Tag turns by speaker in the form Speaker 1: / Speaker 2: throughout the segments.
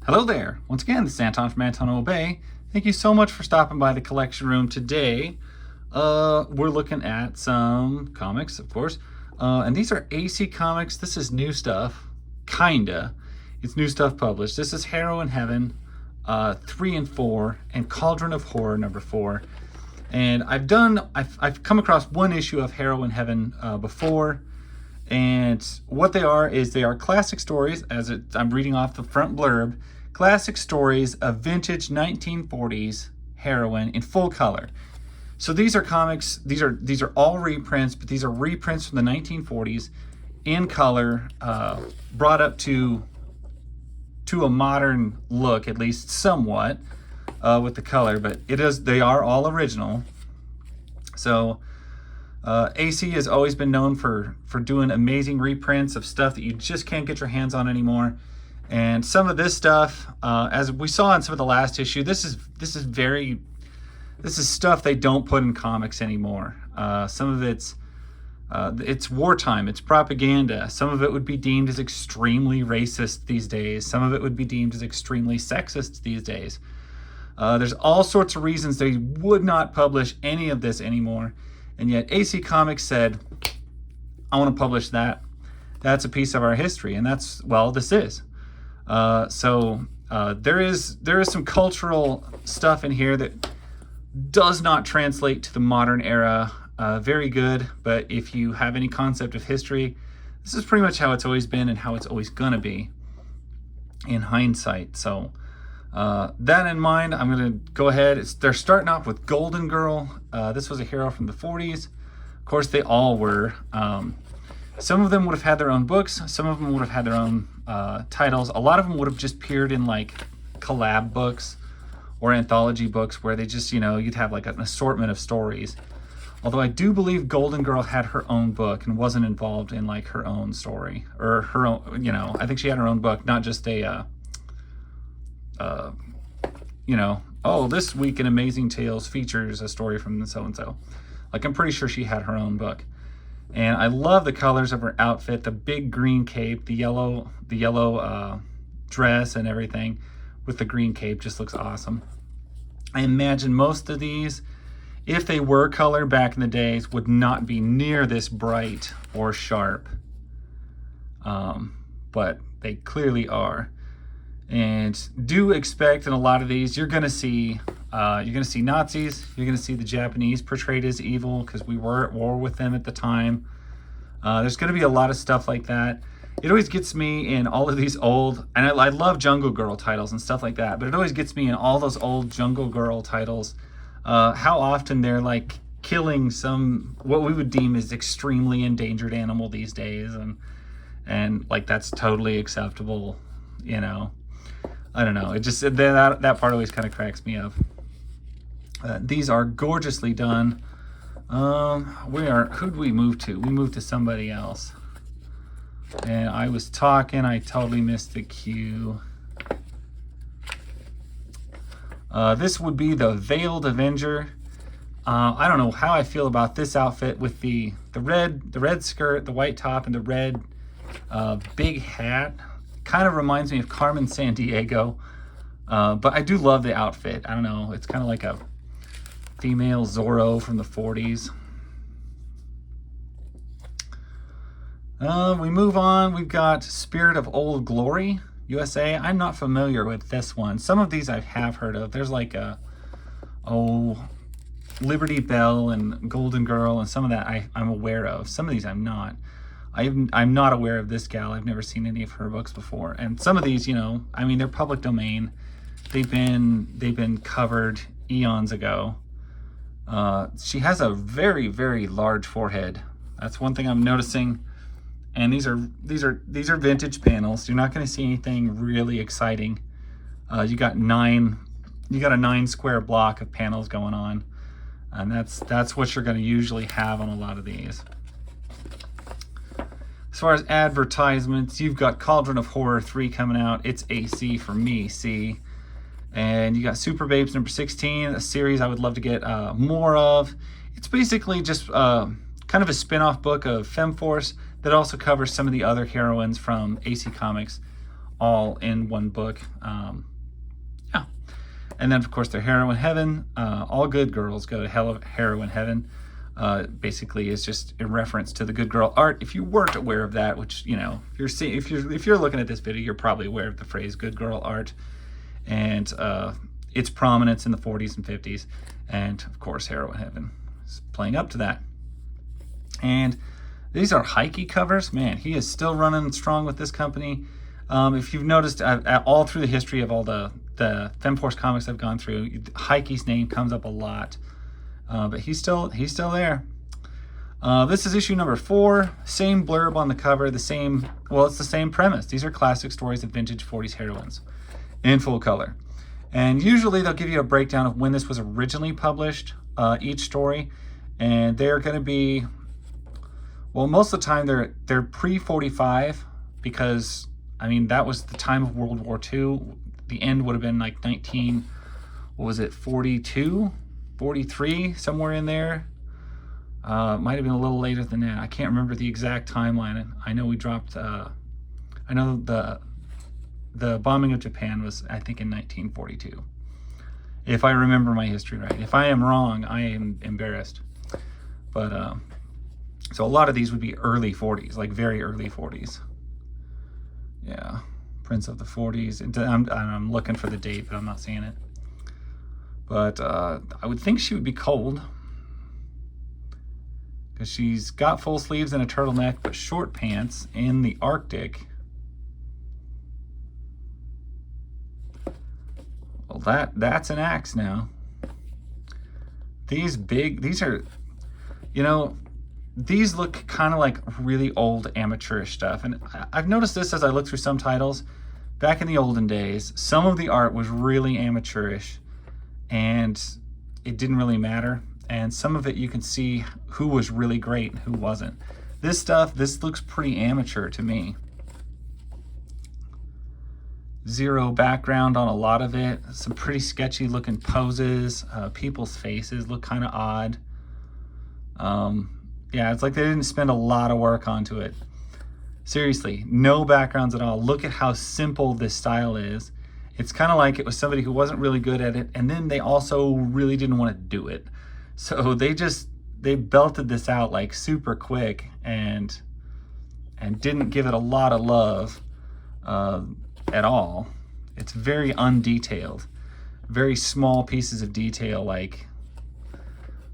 Speaker 1: Hello there. Once again, this is Anton from Anton Obey. Thank you so much for stopping by the collection room today. We're looking at some comics, of course. And these are AC Comics. This is new stuff. Kinda. It's new stuff published. This is Harrow in Heaven 3 and 4 and Cauldron of Horror number 4. And I've come across one issue of Harrow in Heaven before. And what they are classic stories, I'm reading off the front blurb, classic stories of vintage 1940s heroin in full color. So these are comics, these are all reprints, but these are reprints from the 1940s in color, brought up to a modern look, at least somewhat, with the color, but they are all original. So AC has always been known for doing amazing reprints of stuff that you just can't get your hands on anymore. And some of this stuff, as we saw in some of the last issue, this is stuff they don't put in comics anymore. Some of it's wartime, it's propaganda. Some of it would be deemed as extremely racist these days. Some of it would be deemed as extremely sexist these days. There's all sorts of reasons they would not publish any of this anymore. And yet AC Comics said, I want to publish that. That's a piece of our history. And this is. There is some cultural stuff in here that does not translate to the modern era very good. But if you have any concept of history, this is pretty much how it's always been and how it's always going to be in hindsight. So that in mind, I'm going to go ahead. They're starting off with Golden Girl. This was a hero from the 40s. Of course, they all were. Some of them would have had their own books. Some of them would have had their own titles. A lot of them would have just appeared in like collab books or anthology books where they just, you'd have like an assortment of stories. Although I do believe Golden Girl had her own book and wasn't involved in like her own story or her own, I think she had her own book, not just a, this week in Amazing Tales features a story from so-and-so. Like, I'm pretty sure she had her own book. And I love the colors of her outfit, the big green cape, the yellow dress and everything with the green cape just looks awesome. I imagine most of these, if they were color back in the days, would not be near this bright or sharp. But they clearly are. And do expect in a lot of these, you're gonna see Nazis. You're gonna see the Japanese portrayed as evil because we were at war with them at the time. There's gonna be a lot of stuff like that. It always gets me in all of these old, and I love Jungle Girl titles and stuff like that. But it always gets me in all those old Jungle Girl titles. How often they're like killing what we would deem as extremely endangered animal these days, and like that's totally acceptable, I don't know. It just that part always kind of cracks me up. These are gorgeously done. Who'd we move to? We moved to somebody else. And I was talking. I totally missed the cue. This would be the Veiled Avenger. I don't know how I feel about this outfit with the red skirt, the white top, and the red big hat. Kind of reminds me of Carmen Sandiego, but I do love the outfit. I don't know, it's kind of like a female Zorro from the 40s. We move on. We've got Spirit of Old Glory, USA. I'm not familiar with this one. Some of these I have heard of. There's like Liberty Bell and Golden Girl, and some of that I'm aware of. Some of these I'm not. I'm not aware of this gal. I've never seen any of her books before. And some of these, they're public domain. They've been covered eons ago. She has a very, very large forehead. That's one thing I'm noticing. And these are vintage panels. You're not going to see anything really exciting. You got a 9 square block of panels going on. And that's what you're going to usually have on a lot of these. As far as advertisements, you've got Cauldron of Horror 3 coming out. It's AC for me, see. And you got Super Babes number 16, a series I would love to get more of. It's basically just kind of a spin-off book of FemForce that also covers some of the other heroines from AC Comics. all in one book. Yeah. And then, of course, their Heroine Heaven. All good girls go to Heroine Heaven. Basically is just a reference to the good girl art. If you weren't aware of that, which, you know, if you're looking at this video, you're probably aware of the phrase good girl art and its prominence in the 40s and 50s. And of course, Heroine Heaven is playing up to that. And these are Heike covers. Man, he is still running strong with this company. If you've noticed, all through the history of all the Femforce comics I've gone through, Heike's name comes up a lot. But he's still there. This is issue number 4. Same blurb on the cover. It's the same premise. These are classic stories of vintage 40s heroines in full color. And usually they'll give you a breakdown of when this was originally published, each story. And they're going to be, well, most of the time they're pre-45, because, I mean, that was the time of World War II. The end would have been like 42? 43, somewhere in there. Might have been a little later than that. I can't remember the exact timeline. I know we dropped, I know the bombing of Japan was, I think, in 1942. If I remember my history right. If I am wrong, I am embarrassed. But, so a lot of these would be early 40s, like very early 40s. Yeah, Prince of the 40s. I'm looking for the date, but I'm not seeing it. But I would think she would be cold, because she's got full sleeves and a turtleneck, but short pants in the Arctic. Well, that's an axe now. These are, you know, these look kind of like really old amateurish stuff. And I've noticed this as I look through some titles. Back in the olden days, some of the art was really amateurish, and it didn't really matter. And some of it you can see who was really great and who wasn't. This looks pretty amateur to me. Zero background on a lot of it. Some pretty sketchy looking poses. People's faces look kind of odd. Yeah, it's like they didn't spend a lot of work onto it. Seriously, no backgrounds at all. Look at how simple this style is. It's kind of like it was somebody who wasn't really good at it, and then they also really didn't want to do it. So they belted this out like super quick and didn't give it a lot of love at all. It's very undetailed, very small pieces of detail. Like,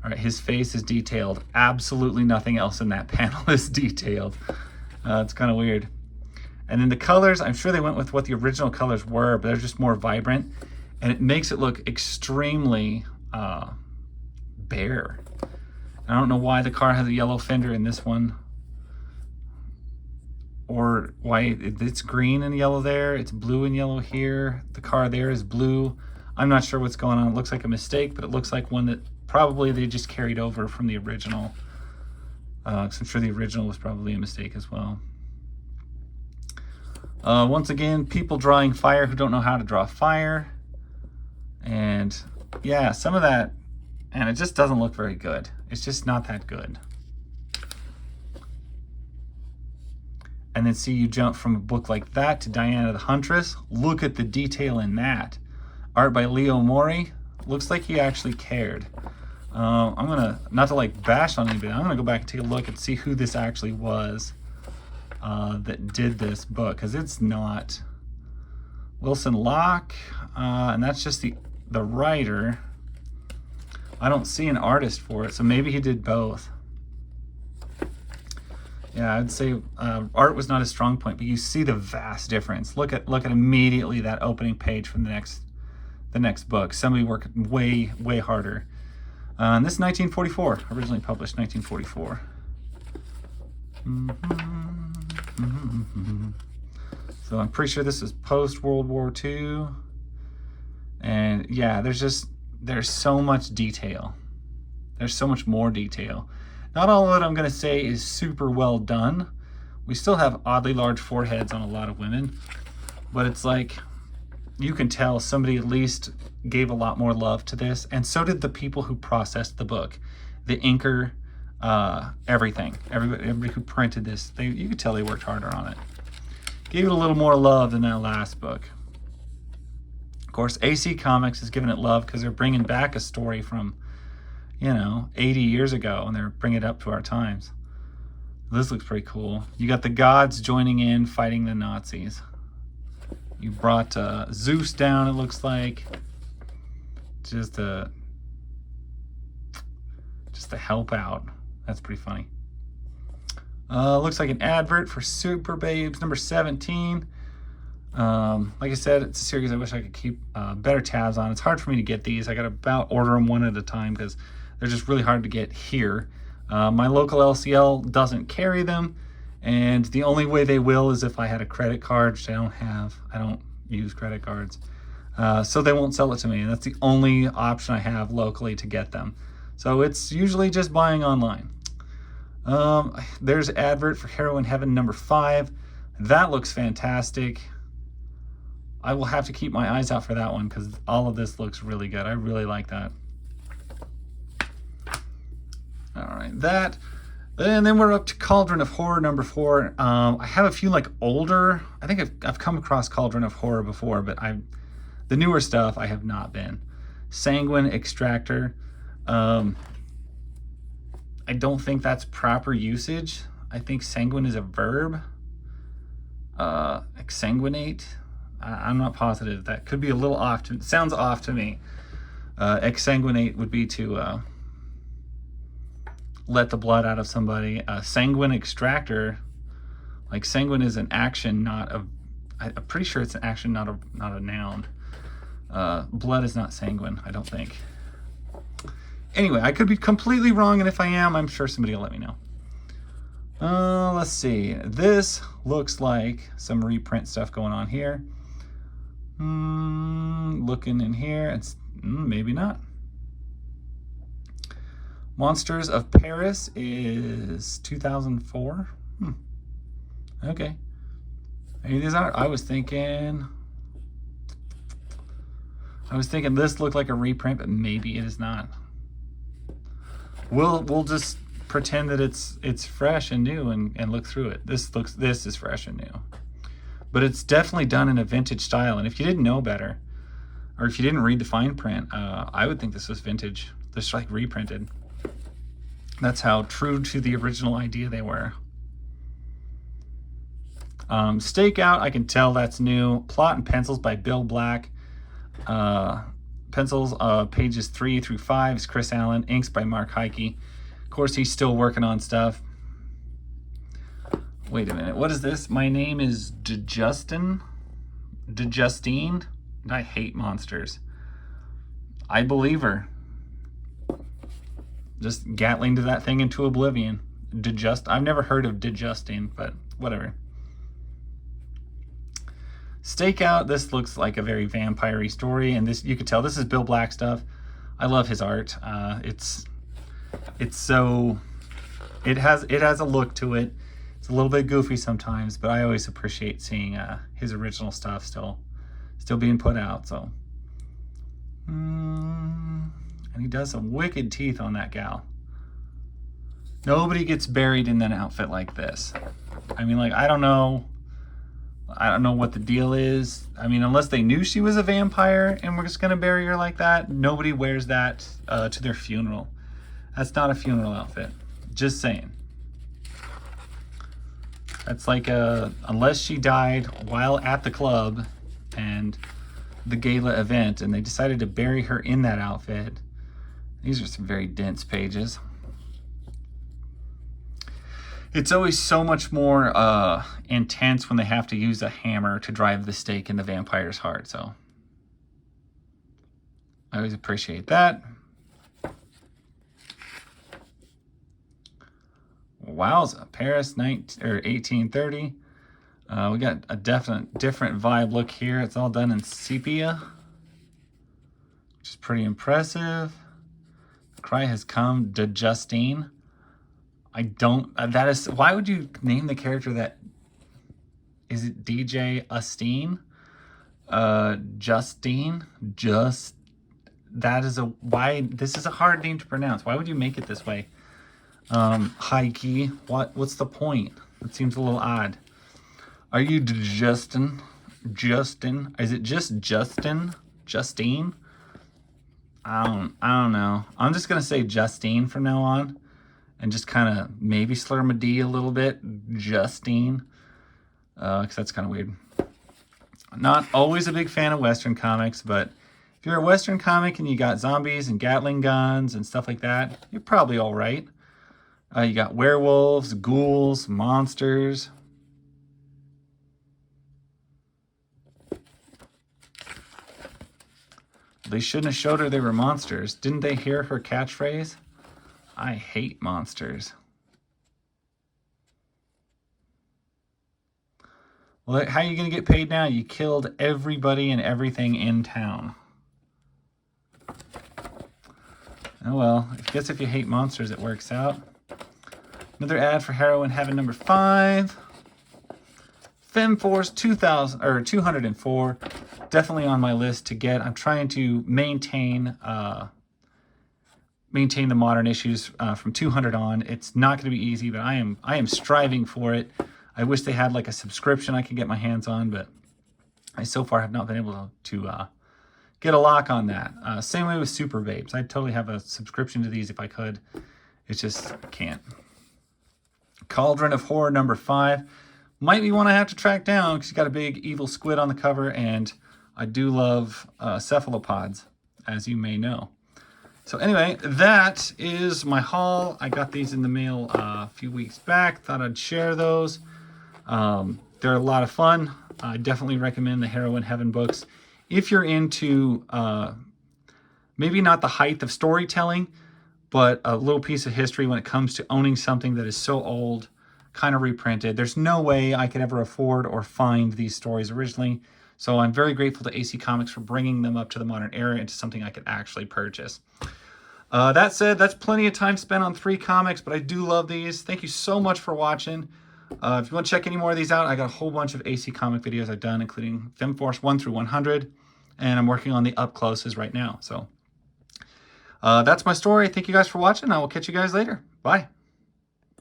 Speaker 1: all right, his face is detailed. Absolutely nothing else in that panel is detailed. It's kind of weird. And then the colors, I'm sure they went with what the original colors were, but they're just more vibrant. And it makes it look extremely bare. I don't know why the car has a yellow fender in this one, or why it's green and yellow there. It's blue and yellow here. The car there is blue. I'm not sure what's going on. It looks like a mistake, but it looks like one that probably they just carried over from the original. 'Cause I'm sure the original was probably a mistake as well. Once again, people drawing fire who don't know how to draw fire. And yeah, some of that, and it just doesn't look very good. It's just not that good. And then see you jump from a book like that to Diana the Huntress. Look at the detail in that. Art by Leo Mori. Looks like he actually cared. I'm gonna, not to like bash on anybody, I'm gonna go back and take a look and see who this actually was that did this book, because it's not Wilson Locke, and that's just the writer. I don't see an artist for it, so maybe he did both. Yeah, I'd say art was not a strong point, but you see the vast difference. Look at immediately that opening page from the next book. Somebody worked way harder. And this is 1944, originally published 1944. So I'm pretty sure this is post World War II. And yeah, there's so much detail. There's so much more detail. Not all of it I'm gonna say is super well done. We still have oddly large foreheads on a lot of women, but it's like, you can tell somebody at least gave a lot more love to this, and so did the people who processed the book, the inker, everything. Everybody who printed this, you could tell they worked harder on it. gave it a little more love than that last book. Of course, AC Comics is giving it love because they're bringing back a story from, 80 years ago, and they're bringing it up to our times. This looks pretty cool. You got the gods joining in, fighting the Nazis. You brought Zeus down, it looks like, just to help out. That's pretty funny. Looks like an advert for Super Babes number 17. Like I said, it's a series I wish I could keep better tabs on. It's hard for me to get these. I got to about order them one at a time because they're just really hard to get here. My local LCL doesn't carry them, and the only way they will is if I had a credit card, which I don't have. I don't use credit cards. So they won't sell it to me, and that's the only option I have locally to get them. So it's usually just buying online. There's an advert for Hero in Heaven number 5. That looks fantastic. I will have to keep my eyes out for that one because all of this looks really good. I really like that. All right, that. And then we're up to Cauldron of Horror number 4. I have a few older. I think I've come across Cauldron of Horror before, but the newer stuff I have not been. Sanguine Extractor. I don't think that's proper usage. I think sanguine is a verb. Exsanguinate. I'm not positive. That could be a little off. It sounds off to me. Exsanguinate would be to let the blood out of somebody. Sanguine Extractor. Sanguine is an action, not a. I'm pretty sure it's an action, not a noun. Blood is not sanguine, I don't think. Anyway, I could be completely wrong, and if I am, I'm sure somebody will let me know. Let's see. This looks like some reprint stuff going on here. Looking in here, it's maybe not. Monsters of Paris is 2004. Okay. Maybe these are. I was thinking this looked like a reprint, but maybe it is not. We'll just pretend that it's fresh and new and look through it. This is fresh and new, but it's definitely done in a vintage style. And if you didn't know better, or if you didn't read the fine print, I would think this was vintage. This is reprinted. That's how true to the original idea they were. Stakeout, I can tell that's new. Plot and Pencils by Bill Black. Pencils, pages 3 through 5 is Chris Allen. Inks by Mark Heike. Of course, he's still working on stuff. Wait a minute. What is this? My name is DeJustine. I hate monsters. I believe her. Just Gatling to that thing into oblivion. I've never heard of DeJustine, but whatever. Stakeout, this looks like a very vampire-y story, and this, you could tell this is Bill Black stuff. I love his art. It's so, it has a look to it. It's a little bit goofy sometimes, but I always appreciate seeing his original stuff still being put out. So, and he does some wicked teeth on that gal. Nobody gets buried in an outfit like this. I mean, I don't know what the deal is. I mean, unless they knew she was a vampire and we're just gonna bury her like that, nobody wears that to their funeral. That's not a funeral outfit. Just saying. That's unless she died while at the club and the gala event and they decided to bury her in that outfit. These are some very dense pages. It's always so much more intense when they have to use a hammer to drive the stake in the vampire's heart. So I always appreciate that. Wowza, Paris 1830. We got a different vibe look here. It's all done in sepia, which is pretty impressive. The cry has come, DeJustine. Why would you name the character that? Is it DJ Justine? This is a hard name to pronounce. Why would you make it this way? Heike, what's the point? It seems a little odd. Are you Justin? Justin? Is it just Justin? Justine? I don't know. I'm just gonna say Justine from now on, and just kind of maybe slur my D a little bit. Justine, because that's kind of weird. Not always a big fan of Western comics, but if you're a Western comic and you got zombies and Gatling guns and stuff like that, you're probably all right. You got werewolves, ghouls, monsters. They shouldn't have showed her they were monsters. Didn't they hear her catchphrase? I hate monsters. Well, how are you going to get paid now? You killed everybody and everything in town. Oh well, I guess if you hate monsters, it works out. Another ad for Heroin Heaven number 5. FemForce 204. Definitely on my list to get. I'm trying to maintain the modern issues from 200 on. It's not going to be easy, but I am striving for it. I wish they had like a subscription I could get my hands on, but I so far have not been able to get a lock on that. Same way with Super Vapes. I'd totally have a subscription to these if I could. It's just can't. Cauldron of Horror number 5. Might be one I have to track down because you got a big evil squid on the cover, and I do love cephalopods, as you may know. So anyway, that is my haul. I got these in the mail a few weeks back. Thought I'd share those. They're a lot of fun. I definitely recommend the Heroin Heaven books. If you're into maybe not the height of storytelling, but a little piece of history when it comes to owning something that is so old, kind of reprinted. There's no way I could ever afford or find these stories originally. So I'm very grateful to AC Comics for bringing them up to the modern era into something I could actually purchase. That said, that's plenty of time spent on 3 comics, but I do love these. Thank you so much for watching. If you want to check any more of these out, I got a whole bunch of AC comic videos I've done, including FemForce 1 through 100, and I'm working on the up closes right now. So that's my story. Thank you guys for watching. I will catch you guys later. Bye.